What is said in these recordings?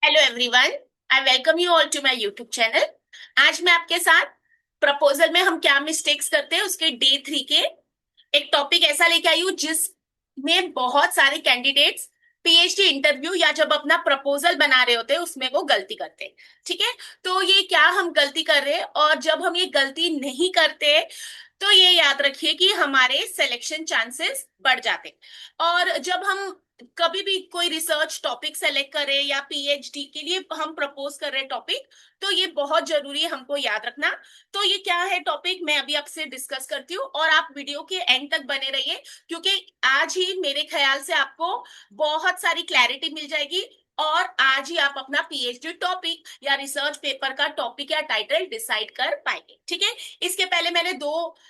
Hello everyone. I welcome you all to my YouTube channel. आज मैं आपके साथ प्रपोजल में हम क्या मिस्टेक्स करते हैं उसके डे 3 के एक टॉपिक ऐसा लेके आई हूँ जिसमें बहुत सारे कैंडिडेट्स पीएचडी इंटरव्यू या जब अपना प्रपोजल बना रहे होते हैं उसमें वो गलती करते हैं। ठीक है, तो ये क्या हम गलती कर रहे हैं और जब हम ये गलती नहीं करते तो ये याद रखिए कि हमारे सिलेक्शन चांसेस बढ़ जाते हैं। और जब हम कभी भी कोई रिसर्च टॉपिक सेलेक्ट करें या पीएचडी के लिए हम प्रपोज कर रहे हैं टॉपिक, तो ये बहुत जरूरी है हमको याद रखना। तो ये क्या है टॉपिक मैं अभी आपसे डिस्कस करती हूँ और आप वीडियो के एंड तक बने रहिए, क्योंकि आज ही मेरे ख्याल से आपको बहुत सारी क्लैरिटी मिल जाएगी और आज ही आप अपना पीएचडी टॉपिक या रिसर्च पेपर का टॉपिक या टाइटल डिसाइड कर पाएंगे। ठीक है, इसके पहले मैंने 2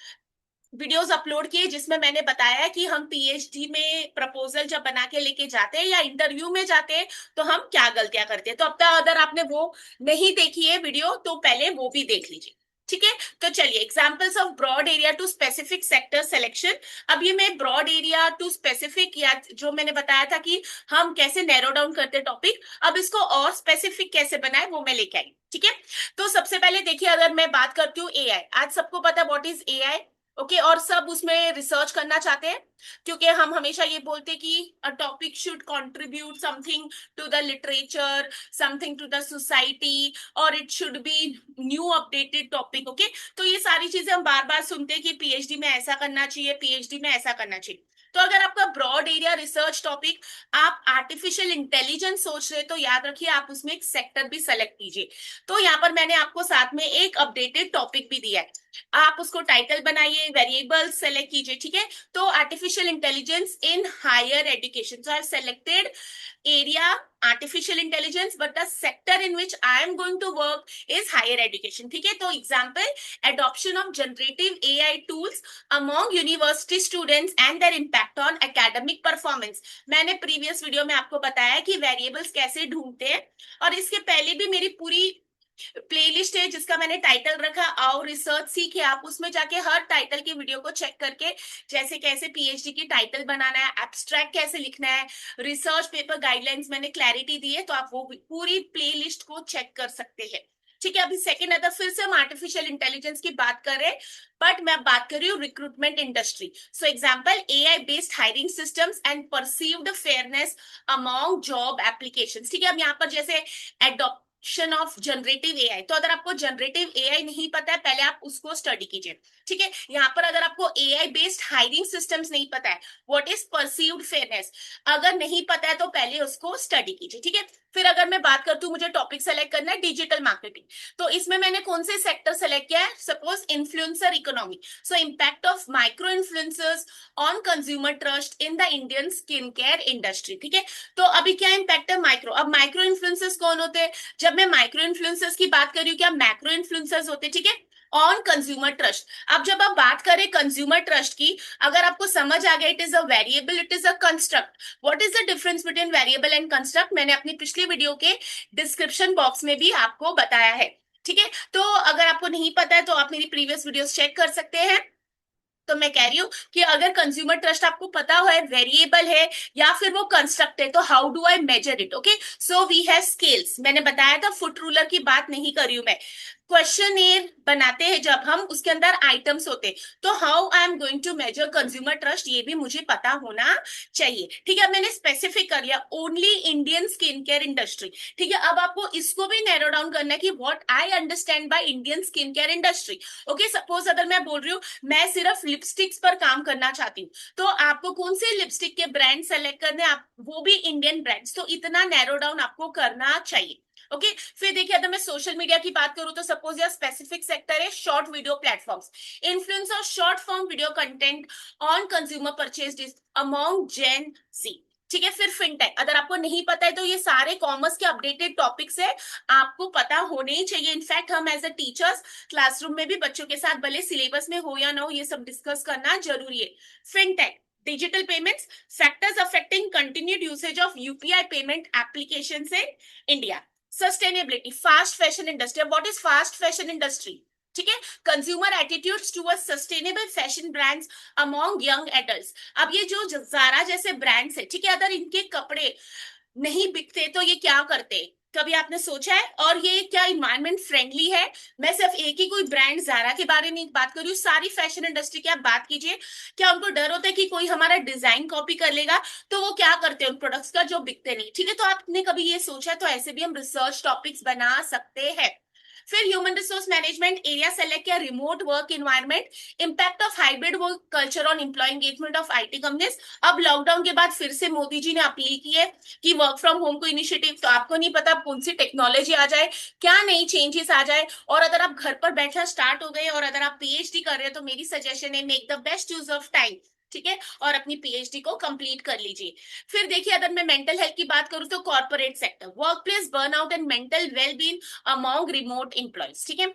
वीडियोस अपलोड किए जिसमें मैंने बताया कि हम पीएचडी में प्रपोजल जब बना के लेके जाते हैं या इंटरव्यू में जाते हैं तो हम क्या गलतियां करते हैं। तो अब तक अगर आपने वो नहीं देखी है वीडियो तो पहले वो भी देख लीजिए। ठीक है, तो चलिए examples of broad area to specific sector selection. अब ये मैं ब्रॉड एरिया टू स्पेसिफिक या जो मैंने बताया था कि हम कैसे नैरो डाउन करते टॉपिक, अब इसको और स्पेसिफिक कैसे बनाए वो मैं लेके आई। ठीक है, तो सबसे पहले देखिए अगर मैं बात करती हूँ एआई, आज सबको पता है व्हाट इज एआई। ओके, और सब उसमें रिसर्च करना चाहते हैं क्योंकि हम हमेशा ये बोलते हैं कि a topic should contribute something to the literature, something to the society, और it should be new updated topic. Okay, तो ये सारी चीजें हम बार बार सुनते हैं कि पीएचडी में ऐसा करना चाहिए, पीएचडी में ऐसा करना चाहिए। तो अगर आपका ब्रॉड एरिया रिसर्च टॉपिक आप आर्टिफिशियल इंटेलिजेंस सोच रहे तो याद रखिए आप उसमें एक सेक्टर भी सेलेक्ट कीजिए। तो यहाँ पर मैंने आपको साथ में एक अपडेटेड टॉपिक भी दिया है, आप उसको टाइटल बनाइए, वेरिएबल सेलेक्ट कीजिए। ठीक है, तो artificial intelligence in higher education, so I have selected area artificial intelligence but the sector in which I am going to work is higher education। ठीक है, तो example adoption of generative AI tools among university students and their impact on academic performance। मैंने previous video में आपको बताया कि variables कैसे ढूंढते हैं, और इसके पहले भी मेरी पूरी प्लेलिस्ट है जिसका मैंने टाइटल रखा आओ रिसर्च सीखे। आप उसमें जाके हर टाइटल की वीडियो को चेक करके जैसे कैसे पीएचडी की टाइटल बनाना है, एब्स्ट्रैक्ट कैसे लिखना है, रिसर्च पेपर गाइडलाइंस मैंने क्लैरिटी दी है, तो आप वो पूरी प्लेलिस्ट को चेक कर सकते हैं। ठीक है, अभी सेकेंड अदर फिर से हम आर्टिफिशियल इंटेलिजेंस की बात कर रहे हैं, बट मैं बात कर रही हूँ recruitment industry. So example AI based hiring systems and perceived fairness among job applications. ठीक है, अब यहाँ पर जैसे एडॉप्शन ऑफ जनरेटिव एआई, तो अगर आपको जनरेटिव एआई नहीं पता है पहले आप उसको स्टडी कीजिए। ठीक है, यहाँ पर अगर आपको एआई बेस्ड हायरिंग सिस्टम्स नहीं पता है, व्हाट इज परसीव्ड फेयरनेस, अगर नहीं पता है तो पहले उसको स्टडी कीजिए। ठीक है, फिर अगर मैं बात करती हूँ मुझे टॉपिक सेलेक्ट करना है डिजिटल मार्केटिंग, तो इसमें मैंने कौन से सेक्टर सेलेक्ट किया है, suppose influencer economy, so impact of micro influencers on consumer trust in the Indian skin care industry. ठीक है, तो अभी क्या इम्पैक्ट है माइक्रो, अब माइक्रो इन्फ्लुएंसर्स कौन होते हैं, जब मैं माइक्रो इन्फ्लुएंसर्स की बात कर रही हूँ क्या मैक्रो इन्फ्लुएंसर्स होते हैं। ठीक है, ऑन कंज्यूमर ट्रस्ट। अब जब आप बात करें कंज्यूमर ट्रस्ट की, अगर आपको समझ आ गया it is a variable, it is a construct, what is the difference between variable and construct, मैंने अपनी पिछली वीडियो के डिस्क्रिप्शन बॉक्स में भी आपको बताया है। ठीक है, तो अगर आपको नहीं पता है तो आप मेरी प्रीवियस वीडियोस चेक कर सकते हैं। तो मैं कह रही हूँ कि अगर कंज्यूमर ट्रस्ट आपको पता हो वेरिएबल है या फिर वो कंस्ट्रक्ट है, तो how do I measure it. Okay, so we have scales, मैंने बताया था फुट रूलर की बात नहीं कर रही हूं मैं। क्वेश्चन बनाते हैं जब हम उसके अंदर आइटम्स होते हैं, तो how I am going to measure consumer trust ये भी मुझे पता होना चाहिए। ठीक है, अब मैंने स्पेसिफिक कर लिया only Indian skin care industry. ठीक है, अब आपको इसको भी नैरो डाउन करना है कि what I understand by Indian skin care industry. Okay, suppose अगर मैं बोल रही हूँ मैं सिर्फ लिपस्टिक्स पर काम करना चाहती हूँ, तो आपको कौन से लिपस्टिक के ब्रांड सेलेक्ट करने, आप वो भी इंडियन ब्रांड्स, तो इतना नैरो डाउन आपको करना चाहिए। ओके, फिर देखिए अगर मैं सोशल मीडिया की बात करूं तो सपोज या स्पेसिफिक सेक्टर है short video platforms, influence of short form video content on consumer purchase among Gen Z. ठीक है, फिर फिनटेक, अगर आपको नहीं पता है तो ये सारे कॉमर्स के अपडेटेड टॉपिक्स है, आपको पता होने ही चाहिए। इनफैक्ट हम एज अ टीचर्स क्लासरूम में भी बच्चों के साथ भले सिलेबस में हो या ना हो ये सब डिस्कस करना जरूरी है। Fintech, digital payments, factors affecting continued usage of UPI payment application in India, sustainability, fast fashion industry. What is fast fashion industry, ठीक है, consumer attitudes towards sustainable fashion brands among young adults. अब ये जो Zara जैसे brands है, ठीक है, अगर इनके कपड़े नहीं बिकते तो ये क्या करते, कभी आपने सोचा है? और ये क्या इन्वायरमेंट फ्रेंडली है? मैं सिर्फ एक ही कोई ब्रांड जारा के बारे में बात कर रही हूँ, सारी फैशन इंडस्ट्री की आप बात कीजिए, क्या उनको डर होता है कि कोई हमारा डिजाइन कॉपी कर लेगा? तो वो क्या करते हैं उन प्रोडक्ट्स का जो बिकते नहीं, ठीक है? तो आपने कभी ये सोचा है? तो ऐसे भी हम रिसर्च टॉपिक्स बना सकते हैं। फिर human resource management, area select या remote work environment, impact of hybrid work culture on employ engagement of IT companies. अब लॉकडाउन के बाद फिर से मोदी जी ने अपील की है कि वर्क फ्रॉम होम को इनिशिएटिव, तो आपको नहीं पता कौन सी टेक्नोलॉजी आ जाए, क्या नई चेंजेस आ जाए। और अगर आप घर पर बैठना स्टार्ट हो गए और अगर आप पीएचडी कर रहे हो, तो मेरी सजेशन है make the best use of time, ठीक है? और अपनी पीएचडी को कंप्लीट कर लीजिए। फिर देखिए, अगर मैं मेंटल हेल्थ की बात करूं तो corporate sector, work place burnout and mental wellbeing among remote employees, ठीक है?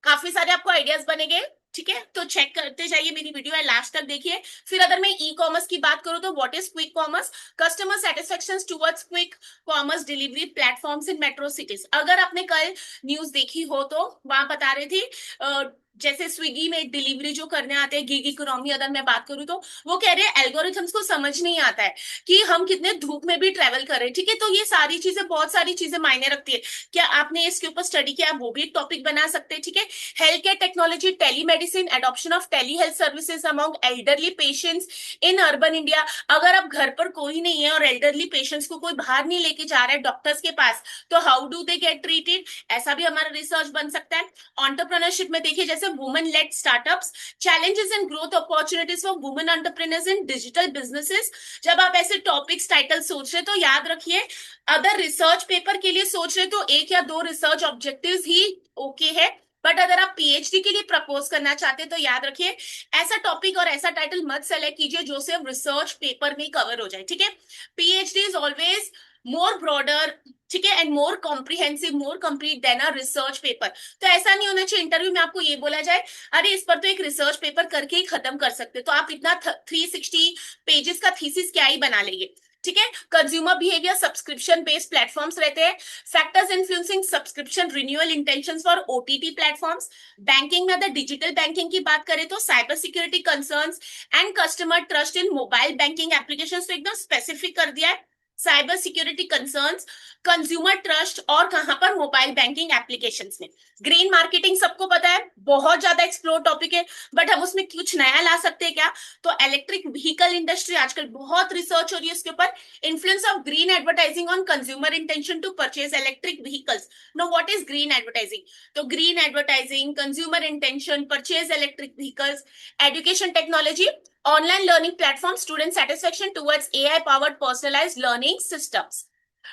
काफी सारे आपको आइडियाज बनेंगे, ठीक है? तो चेक करते जाइए, मेरी वीडियो है लास्ट तक देखिए। फिर अगर मैं ई कॉमर्स की बात करूं तो what is quick commerce, customer satisfaction towards quick commerce delivery platforms in metro cities. अगर आपने कल न्यूज देखी हो तो वहां बता रही थी जैसे स्विगी में डिलीवरी जो करने आते हैं, गिग इकोनॉमी अगर मैं बात करूं तो वो कह रहे हैं एल्गोरिथम्स को समझ नहीं आता है कि हम कितने धूप में भी ट्रेवल कर रहे हैं, ठीक है? तो ये सारी चीजें, बहुत सारी चीजें मायने रखती है। क्या आपने इसके ऊपर स्टडी किया? वो भी एक टॉपिक बना सकते हैं, ठीक है? Health care technology, telemedicine, adoption of telehealth services among elderly patients in urban India. अगर अब घर पर कोई नहीं है और एल्डरली पेशेंट्स को कोई बाहर नहीं लेके जा रहा है डॉक्टर्स के पास, तो how do they get treated? ऐसा भी हमारा रिसर्च बन सकता है। एंटरप्रेन्योरशिप में देखिए, जैसे women lead startups, challenges and growth opportunities for women entrepreneurs in digital businesses. जब आप ऐसे टॉपिक्स टाइटल सोच रहे तो याद रखिए, अगर रिसर्च पेपर के लिए सोच रहे तो एक या दो रिसर्च ऑब्जेक्टिव्स ही ओके है। बट अगर आप पीएचडी के लिए प्रपोज करना चाहते हैं तो याद रखिए, ऐसा टॉपिक और ऐसा टाइटल मत सेलेक्ट कीजिए जो सिर्फ रिसर्च पेपर में कवर हो जाए, ठीक है? PhD is always more broader, ठीक है, and more comprehensive, more complete than a research paper. तो ऐसा नहीं होना चाहिए इंटरव्यू में आपको ये बोला जाए अरे इस पर तो एक रिसर्च पेपर करके ही खत्म कर सकते, तो आप इतना 360 पेजेस का थीसिस क्या ही बना लेंगे, ठीक है? Consumer behaviour, subscription based platforms रहते हैं, factors influencing subscription renewal intentions for OTT platforms. Banking में अगर डिजिटल बैंकिंग की बात करें तो cyber security concerns and customer trust in mobile banking applications, तो एकदम स्पेसिफिक कर दिया है। Cyber security concerns, consumer trust, और कहां पर? मोबाइल बैंकिंग एप्लीकेशंस में। ग्रीन मार्केटिंग सबको पता है, बहुत ज्यादा एक्सप्लोर टॉपिक है, बट हम उसमें कुछ नया ला सकते हैं क्या? तो इलेक्ट्रिक व्हीकल इंडस्ट्री, आजकल बहुत रिसर्च हो रही है उसके ऊपर। Influence of green advertising on consumer intention to purchase electric vehicles. No, what is green advertising? तो green advertising, consumer intention, purchase electric vehicles. Education technology, online learning platform, student satisfaction towards AI powered personalized learning systems।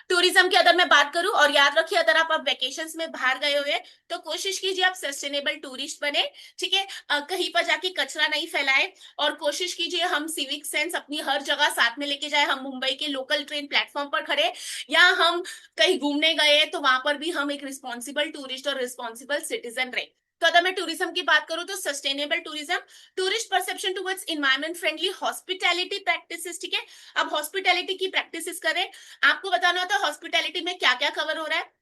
Tourism की अगर मैं बात करूं, और याद रखिए अगर आप वेकेशंस में बाहर गए हुए तो कोशिश कीजिए आप सस्टेनेबल टूरिस्ट बने, ठीक है? कहीं पर जाके कचरा नहीं फैलाए, और कोशिश कीजिए हम सिविक सेंस अपनी हर जगह साथ में लेके जाए। हम मुंबई के लोकल ट्रेन प्लेटफॉर्म पर खड़े, या हम कहीं घूमने गए तो वहां पर भी हम एक रिस्पॉन्सिबल टूरिस्ट और रिस्पॉन्सिबल सिटीजन रहे। तो अगर मैं टूरिज्म की बात करूं तो sustainable tourism, tourist perception towards environment friendly hospitality practices, ठीक है? अब हॉस्पिटैलिटी की प्रैक्टिसेस करें, आपको बताना होता है हॉस्पिटैलिटी में क्या क्या कवर हो रहा है।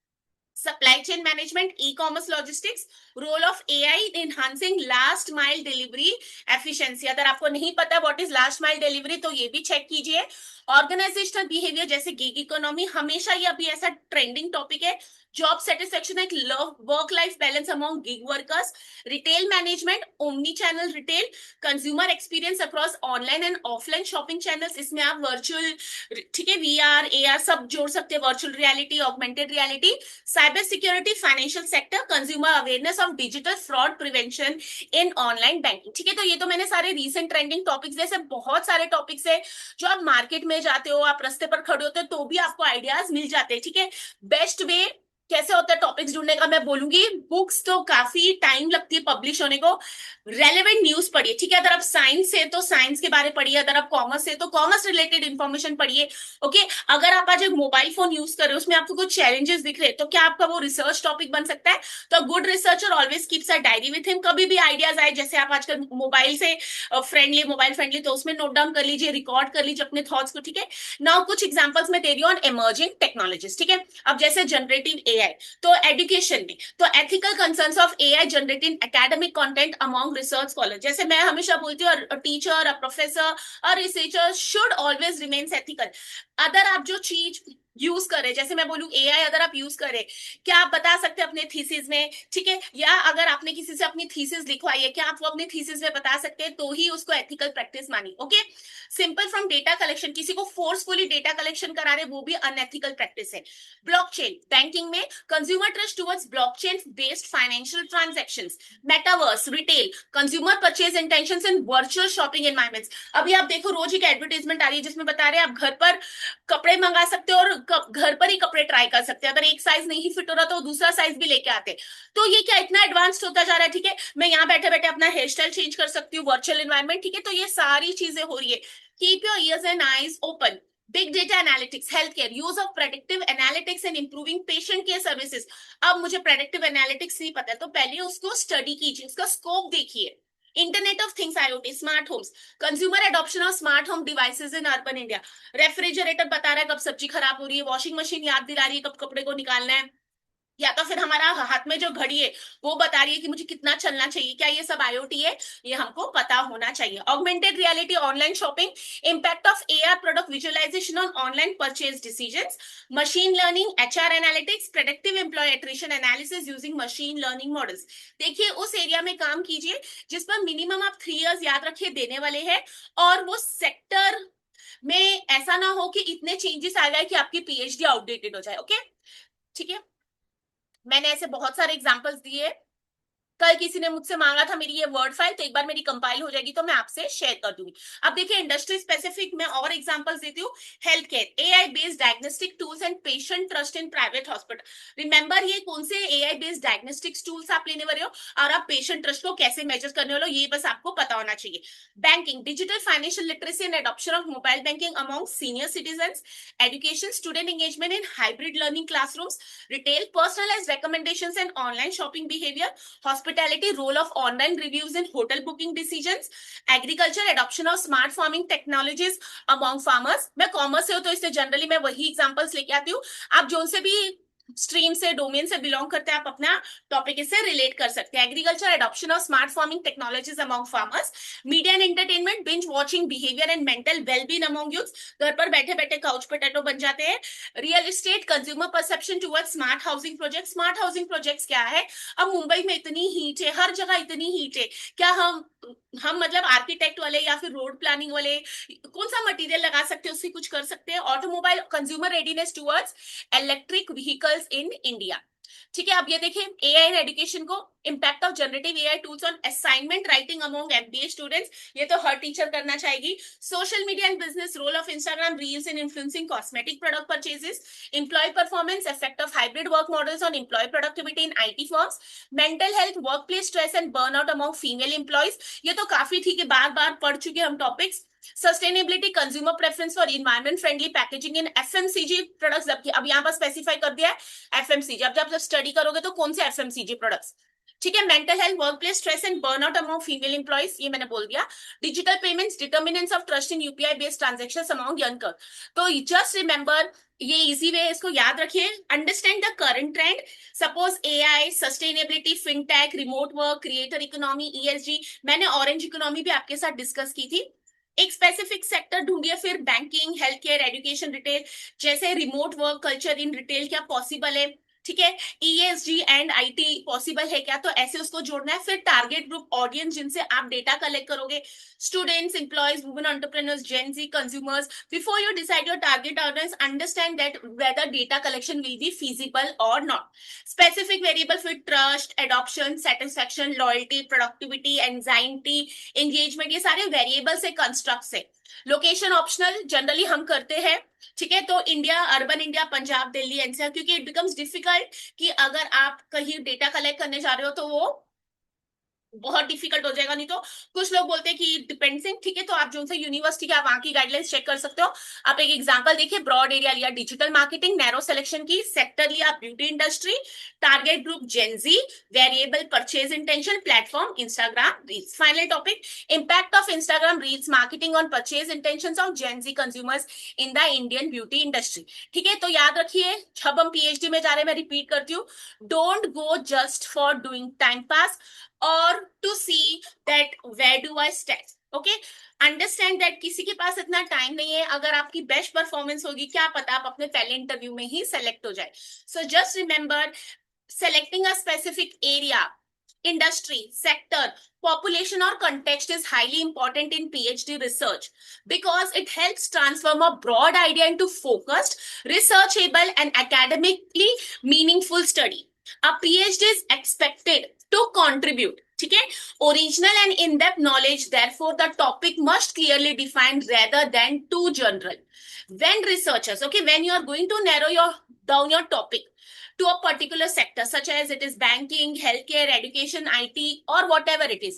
Supply chain management, e commerce logistics, role of AI in enhancing last mile delivery efficiency. अगर आपको नहीं पता what is last mile delivery तो ये भी चेक कीजिए। ऑर्गेनाइजेशनल बिहेवियर, जैसे गिग इकोनॉमी, हमेशा ये अभी ऐसा ट्रेंडिंग टॉपिक है। जॉब सेटिस्फेक्शन, एक work life balance among gig workers. Retail management, omni channel retail, consumer experience across online and offline shopping channels. इसमें आप वर्चुअल, ठीक है, वीआर एआर सब जोड़ सकते हैं, virtual reality, augmented reality. Cyber security, financial sector, consumer awareness of digital fraud prevention in online banking, ठीक है? तो ये तो मैंने सारे रीसेंट ट्रेंडिंग टॉपिक्स, जैसे बहुत सारे टॉपिक्स है जो आप मार्केट में जाते हो, आप रास्ते पर खड़े होते हो तो भी आपको आइडियाज मिल जाते हैं, ठीक है? बेस्ट वे कैसे होता है टॉपिक्स ढूंढने का मैं बोलूंगी, बुक्स तो काफी टाइम लगती है पब्लिश होने को, रेलेवेंट न्यूज पढ़िए, ठीक है? अगर आप साइंस से तो साइंस के बारे पढ़िए, अगर आप कॉमर्स से तो कॉमर्स रिलेटेड इंफॉर्मेशन पढ़िए, ओके? अगर आप आज एक मोबाइल फोन यूज कर रहे हो, उसमें आपको कुछ चैलेंजेस दिख रहे हैं, तो क्या आपका वो रिसर्च टॉपिक बन सकता है? तो good researcher always keeps a diary with him. कभी भी आइडियाज आए, जैसे आप आजकल मोबाइल से मोबाइल फ्रेंडली, तो उसमें नोट डाउन कर लीजिए, रिकॉर्ड कर लीजिए अपने थॉट्स को, ठीक है? नाउ कुछ एग्जांपल्स मैं दे रही हूँ ऑन इमर्जिंग टेक्नोलॉजीज, ठीक है? अब जैसे जनरेटिव एआई, तो एजुकेशन में तो ethical concerns of AI generating academic content among research scholar. जैसे मैं हमेशा बोलती हूँ, टीचर, अ प्रोफेसर और researcher should always remains ethical. अगर आप जो चीज यूज करें, जैसे मैं बोलूं एआई अगर आप यूज करें, क्या आप बता सकते हैं अपने थीसिस में, ठीक है, या अगर आपने किसी से अपनी थीसिस लिखवाई है, क्या आप वो अपनी थीसिस में बता सकते हैं, तो ही उसको एथिकल प्रैक्टिस मानी। Okay, simple from data collection, किसी को फोर्सफुली डेटा कलेक्शन करा रहे, वो भी अनएथिकल प्रैक्टिस है। ब्लॉकचेन, बैंकिंग में consumer trust towards blockchain based financial transactions, metaverse, retail, consumer purchase intentions in virtual shopping environments. अभी आप देखो रोज एक एडवर्टाइजमेंट आ रही है जिसमें बता रहे हैं आप घर पर कपड़े मंगा सकते हो और घर पर ही कपड़े ट्राई कर सकते हैं, अगर एक साइज नहीं फिट हो रहा तो दूसरा साइज भी लेके आते हैं। तो ये क्या इतना एडवांस्ड होता जा रहा है, ठीक है, मैं यहाँ बैठे बैठे अपना हेयर स्टाइल चेंज कर सकती हूँ वर्चुअल एनवायरनमेंट, ठीक है, तो ये सारी चीजें हो रही है। Keep your ears and eyes open. Big data analytics, health care, use of predictive analytics and improving patient care services. अब मुझे प्रेडिक्टिव एनालिटिक्स नहीं पता है तो पहले उसको स्टडी कीजिए, उसका स्कोप देखिए। Internet of things, IoT, smart homes, consumer adoption of smart home devices in urban India. Refrigerator बता रहा है कब सब्जी खराब हो रही है, वॉशिंग मशीन याद दिला रही है कब कपड़े को निकालना है, या तो फिर हमारा हाथ में जो घड़ी है वो बता रही है कि मुझे कितना चलना चाहिए। क्या ये सब आईओटी है? ये हमको पता होना चाहिए। Augmented reality, online shopping, impact of AR product visualisation on online purchase decisions, machine learning, HR analytics, predictive employee attrition analysis using machine learning models. देखिए उस एरिया में काम कीजिए जिस पर मिनिमम आप 3 इयर्स याद रखिए देने वाले हैं, और वो सेक्टर में ऐसा ना हो कि इतने चेंजेस आ जाए कि आपकी पीएचडी आउटडेटेड हो जाए। ओके, ठीक है, मैंने ऐसे बहुत सारे एग्जांपल्स दिए। कल किसी ने मुझसे मांगा था मेरी ये वर्ड फाइल, तो एक बार मेरी कंपाइल हो जाएगी तो मैं आपसे शेयर कर दूंगी। अब देखिए इंडस्ट्री स्पेसिफिक मैं और एग्जांपल्स देती हूँ। Health care, AI based diagnostic tools and patient trust in private hospital. Remember ये कौन से एआई बेस्ड डायग्नोस्टिक टूल्स आप लेने वाले हो और आप पेशेंट ट्रस्ट को कैसे मेजर करने वाले हो, ये बस आपको पता होना चाहिए। Banking, digital financial literacy and adoption of mobile banking among senior citizen. Education, student engagement in hybrid learning classrooms. Retail, personalised recommendations and online shopping behavior. Hospitality, role of online reviews in hotel booking decisions. Agriculture, adoption of smart farming technologies among farmers. मैं commerce से हूँ तो इससे generally मैं वही examples लेके आती हूँ। आप जो से भी स्ट्रीम से डोमेन से बिलोंग करते हैं आप अपना टॉपिक इससे रिलेट कर सकते हैं। Agriculture, adoption of smart farming technologies among farmers. Media and entertainment, binge watching behaviour and mental wellbeing among youth. घर पर बैठे बैठे काउच पोटैटो बन जाते हैं। Real estate, consumer perception towards smart housing project. Smart housing projects क्या है? अब मुंबई में इतनी हीट है, हर जगह इतनी हीट है, क्या हम मतलब आर्किटेक्ट वाले या फिर रोड प्लानिंग वाले कौन सा मटेरियल लगा सकते हैं, उससे कुछ कर सकते हैं। Automobile, consumer readiness towards electric vehicles in India. ठीक है, अब ये देखिए एआई इन एजुकेशन को, impact of generative AI tools on assignment writing among MBA students. ये तो हर टीचर करना चाहेगी। Social media and business, role of Instagram reels in influencing cosmetic product purchases. Employee performance, effect of hybrid work models on employee productivity in IT firms. Mental health, workplace stress and burnout among female employees. ये तो काफी ठीक है, बार बार पढ़ चुके हम topics. Sustainability, consumer preference for environment friendly packaging in FMCG products. अब यहाँ पर स्पेसिफाई कर दिया है एफएमसीजी। अब जब स्टडी करोगे तो कौन से एफएमसीजी प्रोडक्ट्स, ठीक है। Mental health, workplace stress and burnout among female employees, ये मैंने बोल दिया। Digital payments, determinants of trust in UPI based transactions among young. तो जस्ट रिमेंबर, ये इजी वे है, इसको याद रखिए। Understand the current trend, suppose AI, sustainability, fintech, remote work, creator economy, ESG. मैंने ऑरेंज इकोनॉमी भी आपके साथ डिस्कस की थी। एक स्पेसिफिक सेक्टर ढूंढिए, फिर banking, health care, education, retail. जैसे remote work culture in retail क्या पॉसिबल है, ठीक है। ईएसजी एंड आईटी पॉसिबल है क्या, तो ऐसे उसको जोड़ना है। फिर टारगेट ग्रुप ऑडियंस जिनसे आप डेटा कलेक्ट करोगे, students, employees, women entrepreneurs, Gen Z, consumers. Before you decide your target audience, understand that whether data collection will be feasible or not. Specific variable फिर trust, adoption, satisfaction, loyalty, productivity, anxiety, engagement, ये सारे variable से construct से। Location optional generally हम करते हैं, ठीक है। तो India, urban India, Punjab, Delhi, NCR, क्योंकि इट बिकम्स डिफिकल्ट कि अगर आप कहीं डेटा कलेक्ट करने जा रहे हो तो वो बहुत डिफिकल्ट हो जाएगा। नहीं तो कुछ लोग बोलते हैं कि डिपेंड्स, ठीक है, तो आप जो सा यूनिवर्सिटी के आप वहां की गाइडलाइंस चेक कर सकते हो। आप एक एग्जांपल देखिए, ब्रॉड एरिया लिया डिजिटल मार्केटिंग, नैरो सिलेक्शन की, सेक्टर लिया beauty industry, target group Gen Z, variable purchase intention, platform Instagram reels. Final topic, impact of Instagram reels marketing on purchase intention of Gen Z consumers in the Indian beauty industry. ठीक है, तो याद रखिए जब हम PhD में जा रहे हैं, मैं रिपीट करती हूँ, don't go just for doing time pass or to see that where do I stand, okay, understand that किसी के पास इतना टाइम नहीं है, अगर आपकी बेस्ट परफॉर्मेंस होगी क्या पता आप अपने पहले इंटरव्यू में ही सेलेक्ट हो जाए. So just remember, selecting a specific area, industry, sector, population or context is highly important in PhD research because it helps transform a broad idea into focused, researchable and academically meaningful study. A PhD is expected to contribute, ठीक है, original and in-depth knowledge. Therefore the topic must clearly defined rather than too general. When researchers, okay, when you are going to narrow your down your topic to a particular sector, such as it is banking, healthcare, education, IT, or whatever it is.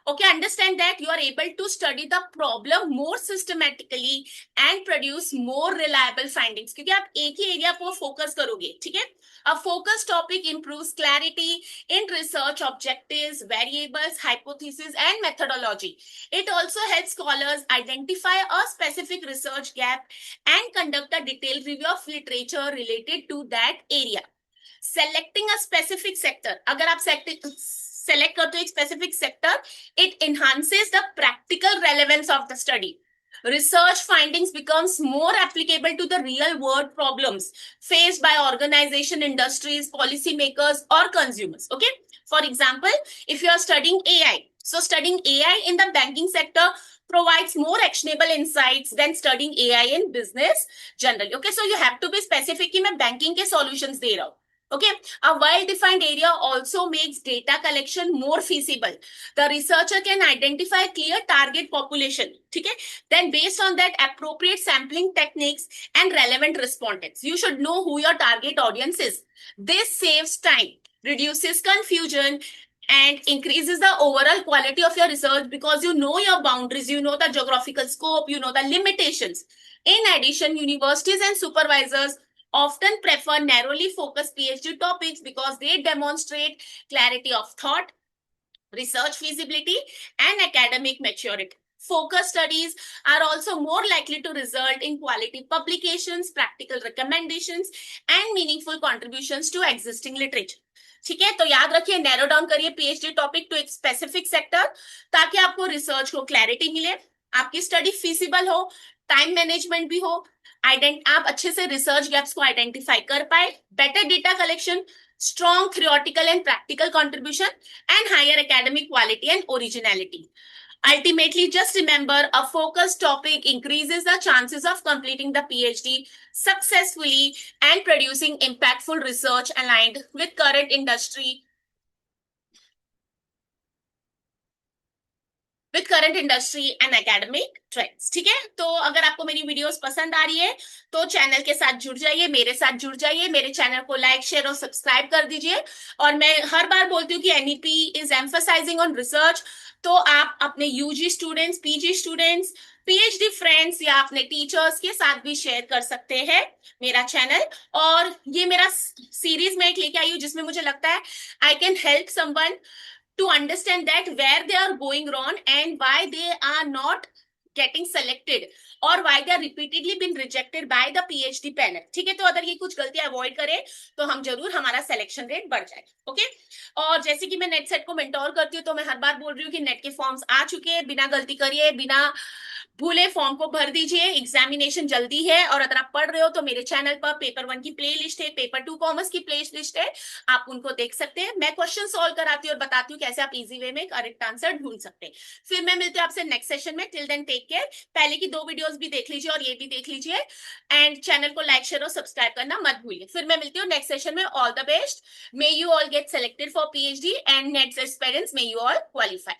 Okay, understand that you are able to study the problem more systematically and produce more reliable findings. क्योंकि आप एक ही area पर focus करोगे, ठीक है. A focused topic improves clarity in research objectives, variables, hypotheses, and methodology. It also helps scholars identify a specific research gap and conduct a detailed review of literature related to that area. Selecting a specific sector, अगर आप select करते हो एक specific sector, it enhances the practical relevance of the study. Research findings becomes more applicable to the real world problems faced by organization, industries, policymakers, or consumers. Okay, for example, if you are studying AI, so studying AI in the banking sector provides more actionable insights than studying AI in business generally. Okay, so you have to be specific कि मैं banking के solutions दे रहा हूँ. Okay, a well-defined area also makes data collection more feasible. The researcher can identify clear target population, ठीक है? Then based on that, appropriate sampling techniques and relevant respondents. You should know who your target audience is. This saves time, reduces confusion, and increases the overall quality of your research because you know your boundaries, you know the geographical scope, you know the limitations. In addition, universities and supervisors often prefer narrowly focused PhD topics because they demonstrate clarity of thought, research feasibility, and academic maturity. Focus studies are also more likely to result in quality publications, practical recommendations, and meaningful contributions to existing literature. ठीक है, तो याद रखिए, narrow down करिए PhD topic to एक specific sector ताकि आपको research को क्लैरिटी मिले, आपकी स्टडी फीसिबल हो, टाइम मैनेजमेंट भी हो, आप अच्छे से रिसर्च गैप्स को आइडेंटिफाई कर पाए, better data collection, strong theoretical and practical contribution, and higher academic quality and originality. Ultimately, just remember, a focused topic increases the chances of completing the PhD successfully and producing impactful research aligned with current industry with current industry and academic trends. ठीक है, तो अगर आपको मेरी videos पसंद आ रही है तो चैनल के साथ जुड़ जाइए, मेरे साथ जुड़ जाइए, मेरे चैनल को लाइक, शेयर और सब्सक्राइब कर दीजिए. और मैं हर बार बोलती हूँ कि NEP is emphasising on research, तो आप अपने UG students, PG students, PhD friends या अपने टीचर्स के साथ भी शेयर कर सकते हैं मेरा चैनल. और ये मेरा सीरीज में एक लेके आई हूँ जिसमें मुझे लगता है I can help someone to understand that where they are going wrong and why they are not getting selected or why they are repeatedly been rejected by the PhD panel. ठीक है, तो अगर ये कुछ गलतियां अवॉइड करें तो हम जरूर हमारा सिलेक्शन रेट बढ़ जाए. ओके, और जैसे कि मैं नेट सेट को मेंटोर करती हूँ तो मैं हर बार बोल रही हूँ कि नेट के फॉर्म्स आ चुके हैं, बिना गलती करिए, बिना भूले फॉर्म को भर दीजिए. एग्जामिनेशन जल्दी है और अगर आप पढ़ रहे हो तो मेरे चैनल पर पेपर 1 की प्ले लिस्ट है, पेपर 2 कॉमर्स की प्ले लिस्ट है, आप उनको देख सकते हैं. मैं क्वेश्चन सॉल्व कराती हूँ और बताती हूँ कैसे आप इजी वे में करेक्ट आंसर ढूंढ सकते हैं. फिर मैं मिलती हूँ आपसे नेक्स्ट सेशन में. Till then take care. पहले की 2 वीडियोस भी देख लीजिए और ये भी देख लीजिए एंड चैनल को लाइक, शेयर और सब्सक्राइब करना मत भूलिए. फिर मैं मिलती हूँ नेक्स्ट सेशन में. All the best. May you all get selected for PhD and next experience may you all qualify.